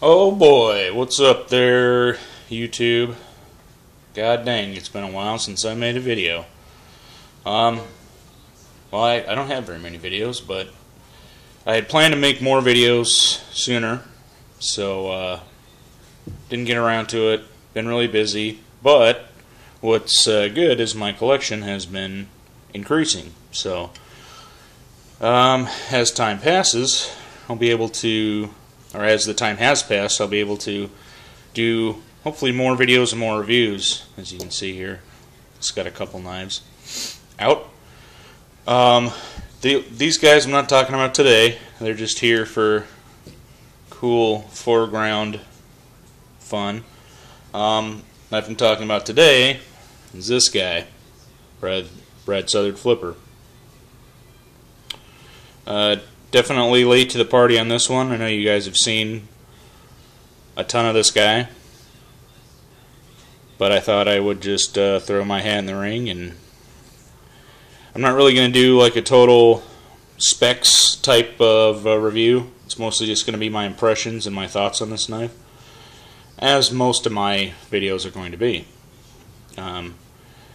Oh boy, what's up there, YouTube? God dang, it's been a while since I made a video. Well, I don't have very many videos, but I had planned to make more videos sooner, so didn't get around to it. Been really busy, but what's good is my collection has been increasing. So as time passes, I'll be able to, or as the time has passed, I'll be able to do hopefully more videos and more reviews. As you can see here, it's got a couple knives out. These guys I'm not talking about today. They're just here for cool foreground fun. Knife I'm talking about today is this guy, Brad Southard Flipper. Definitely late to the party on this one. I know you guys have seen a ton of this guy, but I thought I would just throw my hat in the ring, and I'm not really going to do like a total specs type of review. It's mostly just going to be my impressions and my thoughts on this knife, as most of my videos are going to be. I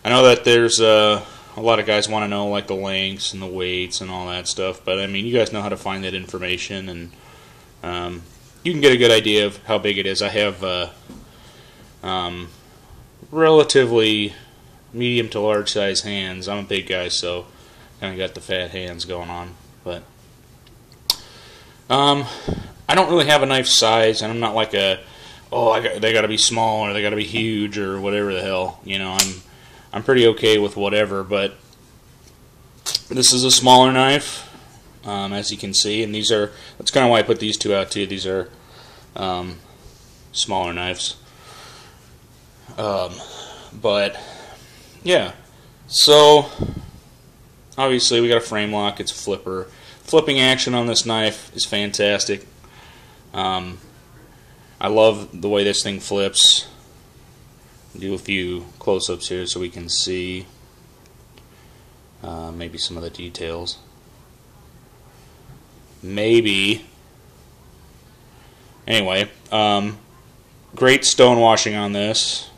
know that there's a lot of guys want to know like the lengths and the weights and all that stuff, but I mean, you guys know how to find that information, and you can get a good idea of how big it is. I have relatively medium to large size hands. I'm a big guy, so kind of got the fat hands going on. But I don't really have a knife size, and I'm not like they got to be small or they got to be huge or whatever the hell. You know, I'm pretty okay with whatever. But this is a smaller knife, as you can see, and that's kind of why I put these two out too. These are smaller knives. But yeah, so obviously we got a frame lock. It's a flipper. Flipping action on this knife is fantastic. I love the way this thing flips. Do a few close-ups here so we can see maybe some of the details. Maybe. Anyway, great stone washing on this.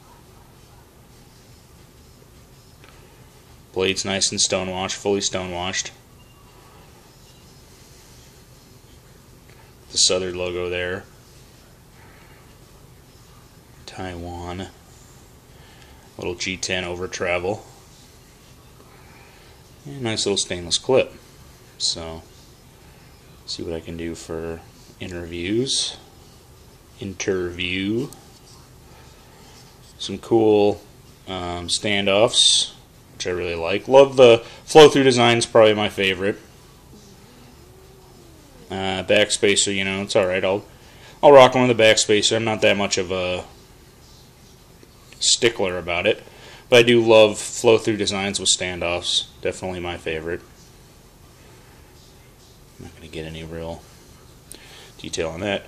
Blade's nice and stone washed, fully stone washed. The Southard logo there. Taiwan. Little G10 over travel. And nice little stainless clip. So, see what I can do for interview. Some cool standoffs, which I really like. Love the flow-through design, is probably my favorite. Backspacer, you know, it's alright. I'll rock one with the backspacer. I'm not that much of a stickler about it, but I do love flow-through designs with standoffs. Definitely my favorite. I'm not going to get any real detail on that.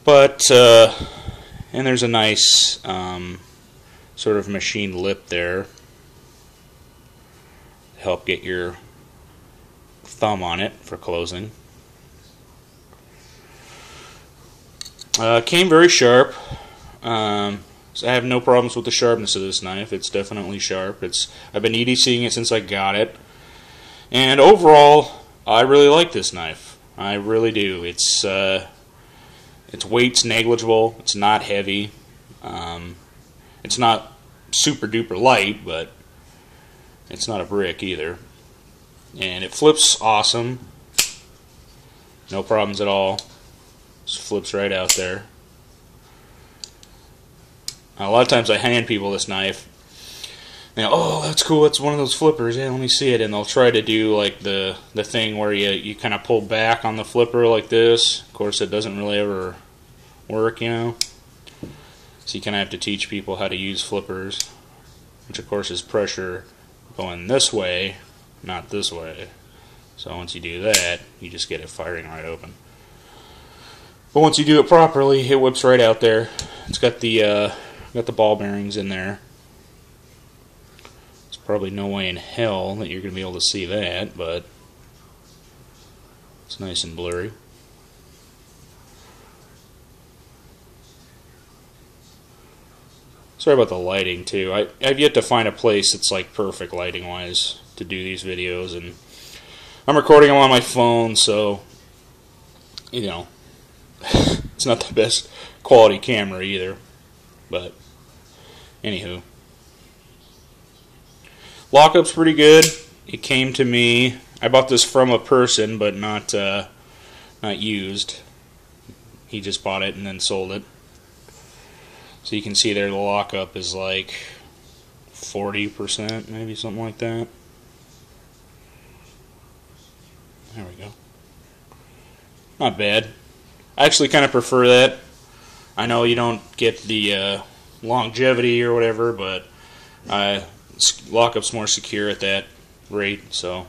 But, and there's a nice sort of machined lip there to help get your thumb on it for closing. Came very sharp. So I have no problems with the sharpness of this knife. It's definitely sharp. I've been EDCing it since I got it. And overall, I really like this knife. I really do. Its weight's negligible. It's not heavy. It's not super duper light, but it's not a brick either. And it flips awesome. No problems at all. Just flips right out there. A lot of times I hand people this knife. They go, oh, that's cool, it's one of those flippers, yeah, let me see it. And they'll try to do like the thing where you kind of pull back on the flipper like this. Of course, it doesn't really ever work, you know. So you kind of have to teach people how to use flippers, which of course is pressure going this way, not this way. So once you do that, you just get it firing right open. But once you do it properly, it whips right out there. It's got the ball bearings in there. There's probably no way in hell that you're going to be able to see that, but it's nice and blurry. Sorry about the lighting too. I've yet to find a place that's like perfect lighting wise to do these videos, and I'm recording them on my phone, so you know it's not the best quality camera either. But anywho, lockup's pretty good. It came to me. I bought this from a person, but not used. He just bought it and then sold it. So you can see there the lockup is like 40%, maybe something like that. There we go. Not bad. I actually kind of prefer that. I know you don't get the longevity or whatever, but lockup's more secure at that rate, so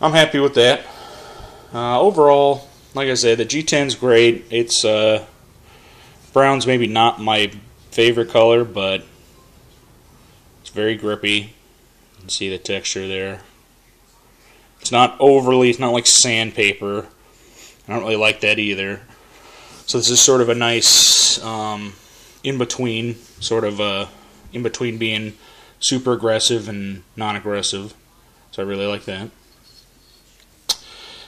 I'm happy with that. Overall, like I said, the G10's great. It's brown's maybe not my favorite color, but it's very grippy. You can see the texture there. It's not like sandpaper. I don't really like that either. So this is sort of a nice in-between, in between being super aggressive and non-aggressive. So I really like that.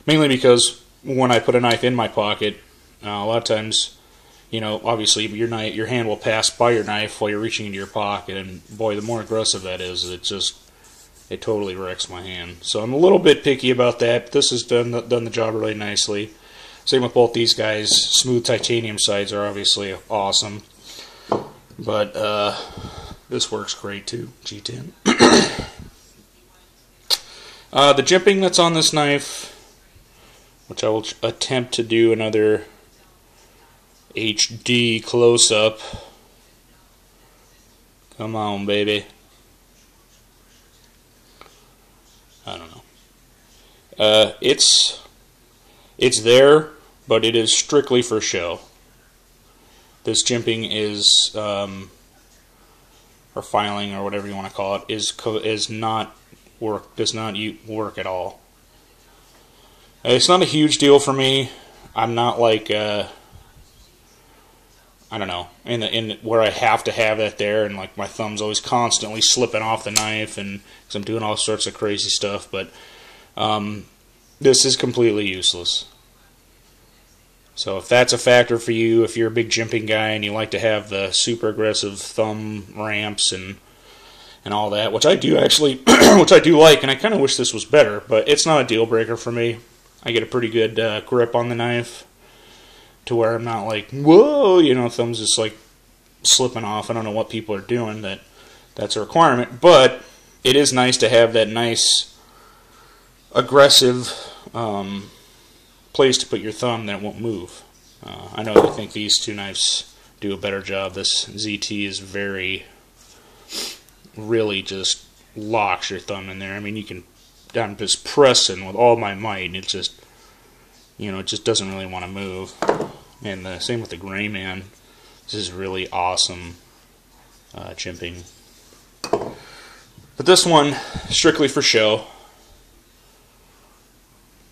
Mainly because when I put a knife in my pocket, a lot of times, you know, obviously your hand will pass by your knife while you're reaching into your pocket, and boy, the more aggressive that is, it totally wrecks my hand. So I'm a little bit picky about that. This has done the job really nicely. Same with both these guys. Smooth titanium sides are obviously awesome, but this works great too. G10. The jimping that's on this knife, which I will attempt to do another HD close-up. Come on, baby. I don't know. It's there, but it is strictly for show. This jimping is, or filing, or whatever you want to call it, does not work at all. It's not a huge deal for me. I'm not like I don't know, in where I have to have that there, and like my thumb's always constantly slipping off the knife, and because I'm doing all sorts of crazy stuff. But this is completely useless. So if that's a factor for you, if you're a big jimping guy and you like to have the super aggressive thumb ramps and all that, which I do actually, which I do like, and I kind of wish this was better, but it's not a deal breaker for me. I get a pretty good grip on the knife to where I'm not like, whoa, you know, thumbs just like slipping off. I don't know what people are doing that's a requirement, but it is nice to have that nice aggressive place to put your thumb that won't move. I know I think these two knives do a better job. This ZT is really just locks your thumb in there. I mean, I'm just pressing with all my might, and it just, you know, it just doesn't really want to move. And the same with the Gray Man. This is really awesome jimping. But this one, strictly for show.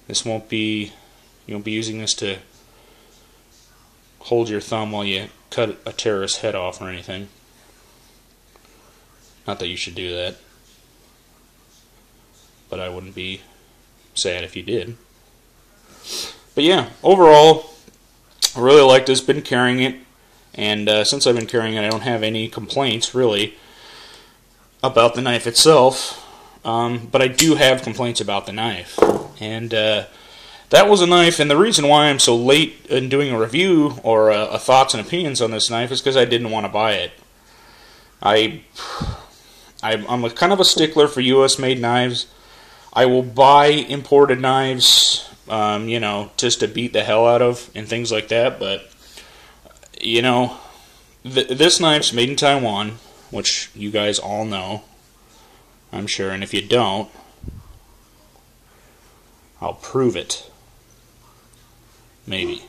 This won't be, you won't be using this to hold your thumb while you cut a terrorist's head off or anything. Not that you should do that, but I wouldn't be sad if you did. But yeah, overall, I really like this. Been carrying it, and since I've been carrying it, I don't have any complaints really about the knife itself. But I do have complaints about the knife, and that was a knife. And the reason why I'm so late in doing a review or a thoughts and opinions on this knife is because I didn't want to buy it. I'm kind of a stickler for U.S. made knives. I will buy imported knives, you know, just to beat the hell out of and things like that. But, you know, this knife's made in Taiwan, which you guys all know, I'm sure. And if you don't, I'll prove it. Maybe.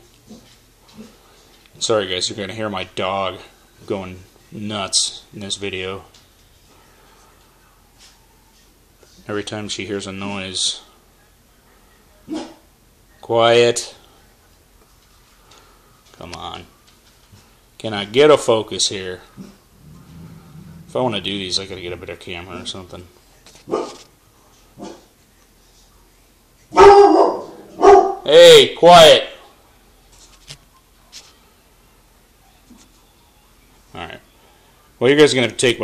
Sorry, guys, you're going to hear my dog going nuts in this video. Every time she hears a noise. Quiet. Come on. Can I get a focus here? If I want to do these, I gotta get a better camera or something. Hey, quiet! Alright. Well, you guys are gonna have to take my